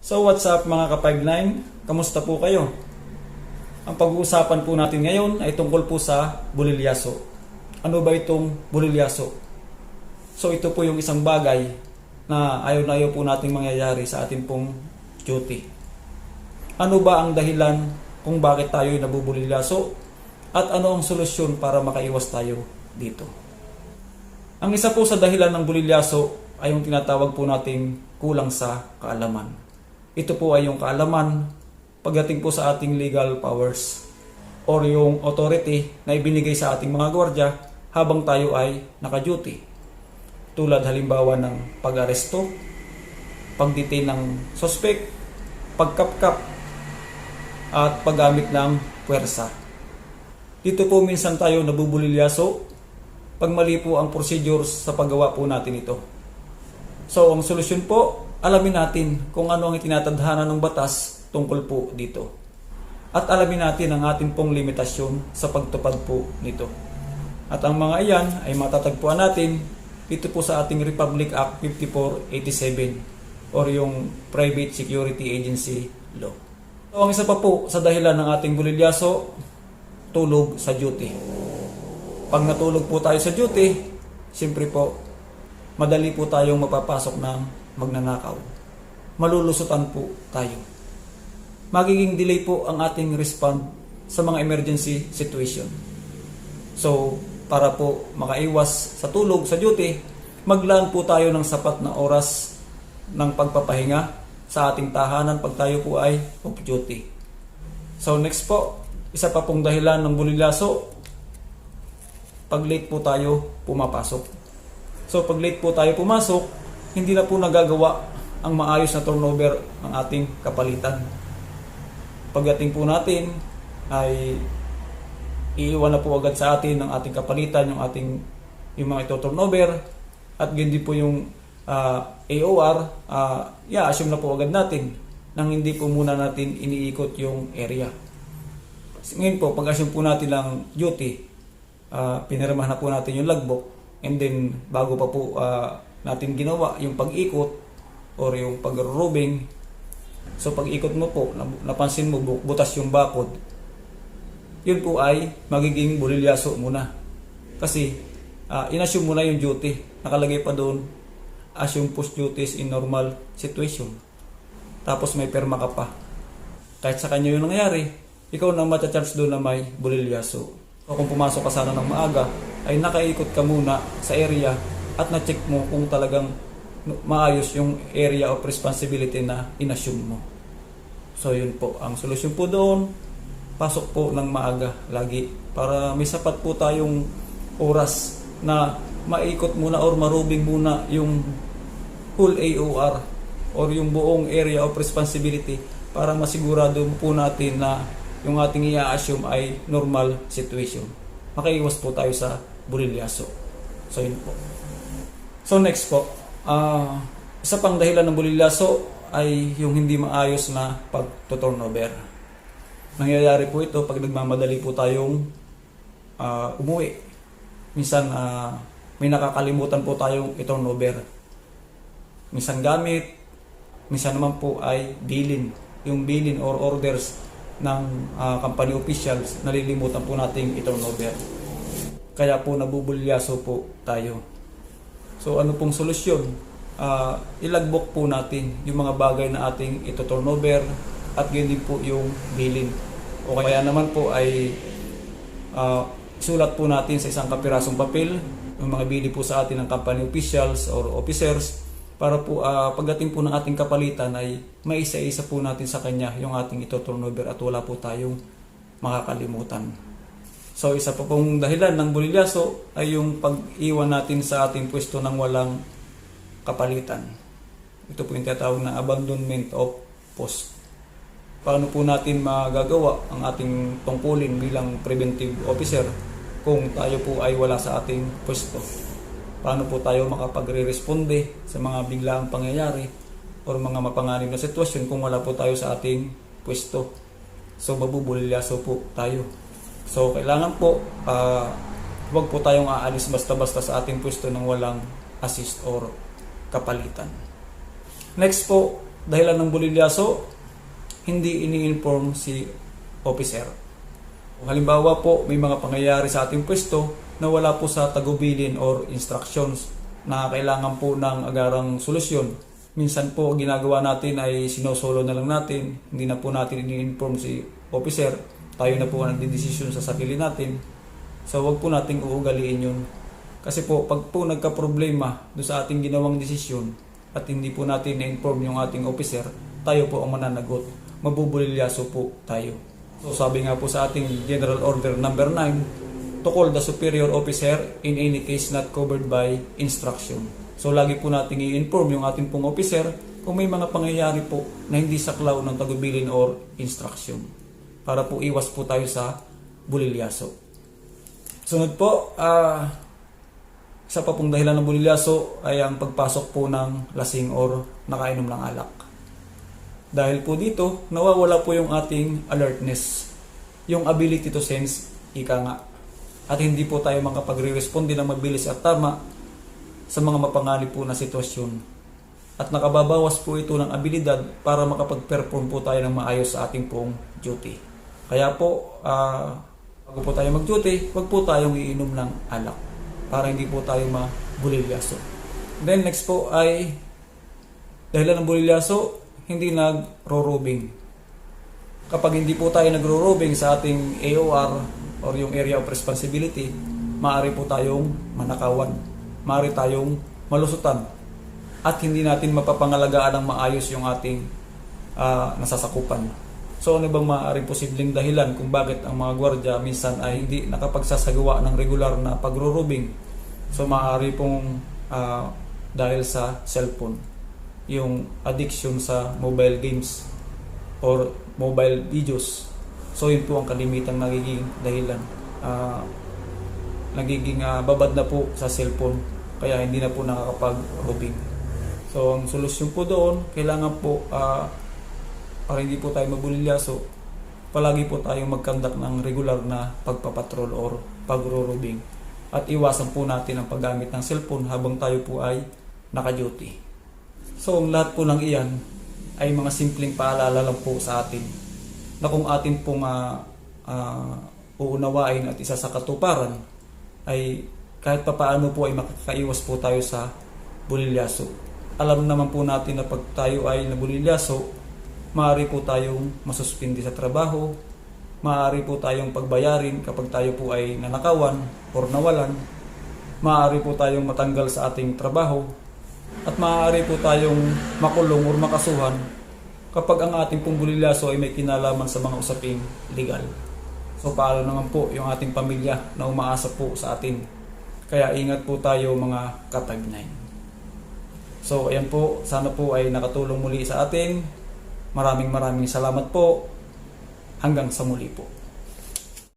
So what's up mga ka-59? Kamusta po kayo? Ang pag-uusapan po natin ngayon ay tungkol po sa bulilyaso. Ano ba itong bulilyaso? So ito po yung isang bagay na ayaw na ayaw po nating mangyayari sa ating pong duty. Ano ba ang dahilan kung bakit tayo nabubulilyaso? At ano ang solusyon para makaiwas tayo dito? Ang isa po sa dahilan ng bulilyaso ay yung tinatawag po nating kulang sa kaalaman. Ito po ay yung kaalaman pagdating po sa ating legal powers or yung authority na ibinigay sa ating mga gwardiya habang tayo ay naka-duty. Tulad halimbawa ng pag-aresto, pag-detain ng suspect, pagkapkap, at paggamit ng puwersa. Dito po minsan tayo nabubulilyaso pag mali po ang procedures sa paggawa po natin ito. So ang solusyon po, alamin natin kung ano ang itinatadhana ng batas tungkol po dito. At alamin natin ang ating pong limitasyon sa pagtupad po nito. At ang mga iyan ay matatagpuan natin dito po sa ating Republic Act 5487 or yung Private Security Agency Law. So ang isa pa po sa dahilan ng ating bulilyaso, tulog sa duty. Pag natulog po tayo sa duty, siyempre po, madali po tayong mapapasok ng magnanakaw. Malulusutan po tayo. Magiging delay po ang ating respond sa mga emergency situation. So, para po makaiwas sa tulog sa duty, maglaan po tayo ng sapat na oras ng pagpapahinga sa ating tahanan pag tayo po ay off duty. So, next po, isa pa pong dahilan ng bulilyaso, pag late po tayo pumapasok. So, pag late po tayo pumasok, hindi na po nagagawa ang maayos na turnover ng ating kapalitan. Pagdating po natin ay iiwan na po agad sa atin ng ating kapalitan yung mga ito turnover at hindi po yung AOR, assume na po agad natin nang hindi po muna natin iniikot yung area. Ngayon po, pag-assume po natin lang duty, pinirmahan na po natin yung logbook and then bago pa po natin ginawa yung pag-ikot or yung pag-roving. So pag-ikot mo po, napansin mo butas yung bakod, yun po ay magiging bulilyaso muna. Kasi inassume mo na yung duty. Nakalagay pa doon, assume post duties in normal situation. Tapos may perma ka pa. Kahit sa kanya yung nangyari, ikaw na matcha-charge doon na may bulilyaso. So kung pumasok ka sana ng maaga, ay nakaikot ka muna sa area at na-check mo kung talagang maayos yung area of responsibility na inassume mo. So yun po, ang solusyon po doon, pasok po ng maaga lagi para may sapat po tayong oras na maikot muna or marubing muna yung whole AOR or yung buong area of responsibility para masigurado po natin na yung ating i-assume ay normal situation. Makaiwas po tayo sa bulilyaso. So yun po. So next po, isa pang dahilan ng bulilyaso ay yung hindi maayos na pag-turnover. Nangyayari po ito pag nagmamadali po tayong umuwi. Minsan may nakakalimutan po tayong i-turnover. Minsan gamit, minsan naman po ay bilin. Yung bilin or orders ng company officials, nalilimutan po nating i-turnover. Kaya po nabubulilyaso po tayo. So ano pong solusyon? Ilagbook po natin yung mga bagay na ating ito-turnover at ganyan po yung bilin. O kaya naman po ay sulat po natin sa isang kapirasong papel yung mga bili po sa atin ng company officials or officers para po pagdating po ng ating kapalitan ay maisa-isa po natin sa kanya yung ating ito-turnover at wala po tayong makakalimutan. So isa pa pong dahilan ng bulilyaso ay yung pag-iwan natin sa ating pwesto ng walang kapalitan. Ito po yung tinatawag na abandonment of post. Paano po natin magagawa ang ating tungkulin bilang preventive officer kung tayo po ay wala sa ating pwesto? Paano po tayo makapagre-responde sa mga biglaang pangyayari o mga mapanganib na sitwasyon kung wala po tayo sa ating pwesto? So mabubulilyaso po tayo. So kailangan po huwag po tayong aalis basta-basta sa ating pwesto ng walang assist or kapalitan. Next po, dahilan ng bulilyaso, hindi ini-inform si officer. Halimbawa po, may mga pangyayari sa ating pwesto na wala po sa tagubilin or instructions na kailangan po ng agarang solusyon. Minsan po, ginagawa natin ay sinosolo na lang natin, hindi na po natin ini-inform si officer, tayo na po ang nagdidesisyon sa sarili natin. So, wag po nating uugaliin yun. Kasi po, pag po nagka-problema doon sa ating ginawang desisyon at hindi po natin na-inform yung ating officer, tayo po ang mananagot. Mabubulilyaso po tayo. So, sabi nga po sa ating General Order number 9, to call the superior officer in any case not covered by instruction. So, lagi po natin i-inform yung ating pong officer kung may mga pangyayari po na hindi saklaw ng tagubilin or instruction. Para po iwas po tayo sa bulilyaso. Sunod po, isa pa pong dahilan ng bulilyaso ay ang pagpasok po ng lasing or nakainom ng alak. Dahil po dito, nawawala po yung ating alertness, yung ability to sense, ika nga. At hindi po tayo makapagre-responde ng mabilis at tama sa mga mapanganib po na sitwasyon. At nakababawas po ito ng abilidad para makapag-perform po tayo ng maayos sa ating pong duty. Kaya po, bago po tayo mag-duty, wag po tayong iinom ng alak para hindi po tayo mabulilyaso. Then next po ay dahilan ng bulilyaso, hindi nagro-robing. Kapag hindi po tayo nagro-robing sa ating AOR or yung area of responsibility, maaari po tayong manakawan, maaari tayong malusutan, at hindi natin mapapangalagaan ng maayos yung ating nasasakupan. So ano bang maaaring posibleng dahilan kung bakit ang mga gwardya minsan ay hindi nakapagsasagawa ng regular na pagro-robing? So maaari pong dahil sa cellphone, yung addiction sa mobile games or mobile videos. So yun po ang kalimitang nagiging dahilan. Nagiging babad na po sa cellphone, kaya hindi na po nakakapag-robing. So ang solusyon po doon, kailangan po para hindi po tayo mabulilyaso, palagi po tayong mag-conduct ng regular na pagpapatrol or pagro-robing. At iwasan po natin ang paggamit ng cellphone habang tayo po ay naka-duty. So ang lahat po ng iyan ay mga simpleng paalala lang po sa atin na kung atin pong uunawain at isa sa katuparan, ay kahit papaano po ay makakaiwas po tayo sa bulilyaso. Alam naman po natin na pag tayo ay nabulilyaso, maaari po tayong masuspindi sa trabaho, maaari po tayong pagbayarin kapag tayo po ay nanakawan or nawalan, maaari po tayong matanggal sa ating trabaho, at maaari po tayong makulong or makasuhan kapag ang ating pong bulilyaso ay may kinalaman sa mga usaping legal. So paano naman po yung ating pamilya na umaasa po sa atin? Kaya ingat po tayo mga Katag 9. So ayan po, sana po ay nakatulong muli sa atin. Maraming salamat po. Hanggang sa muli po.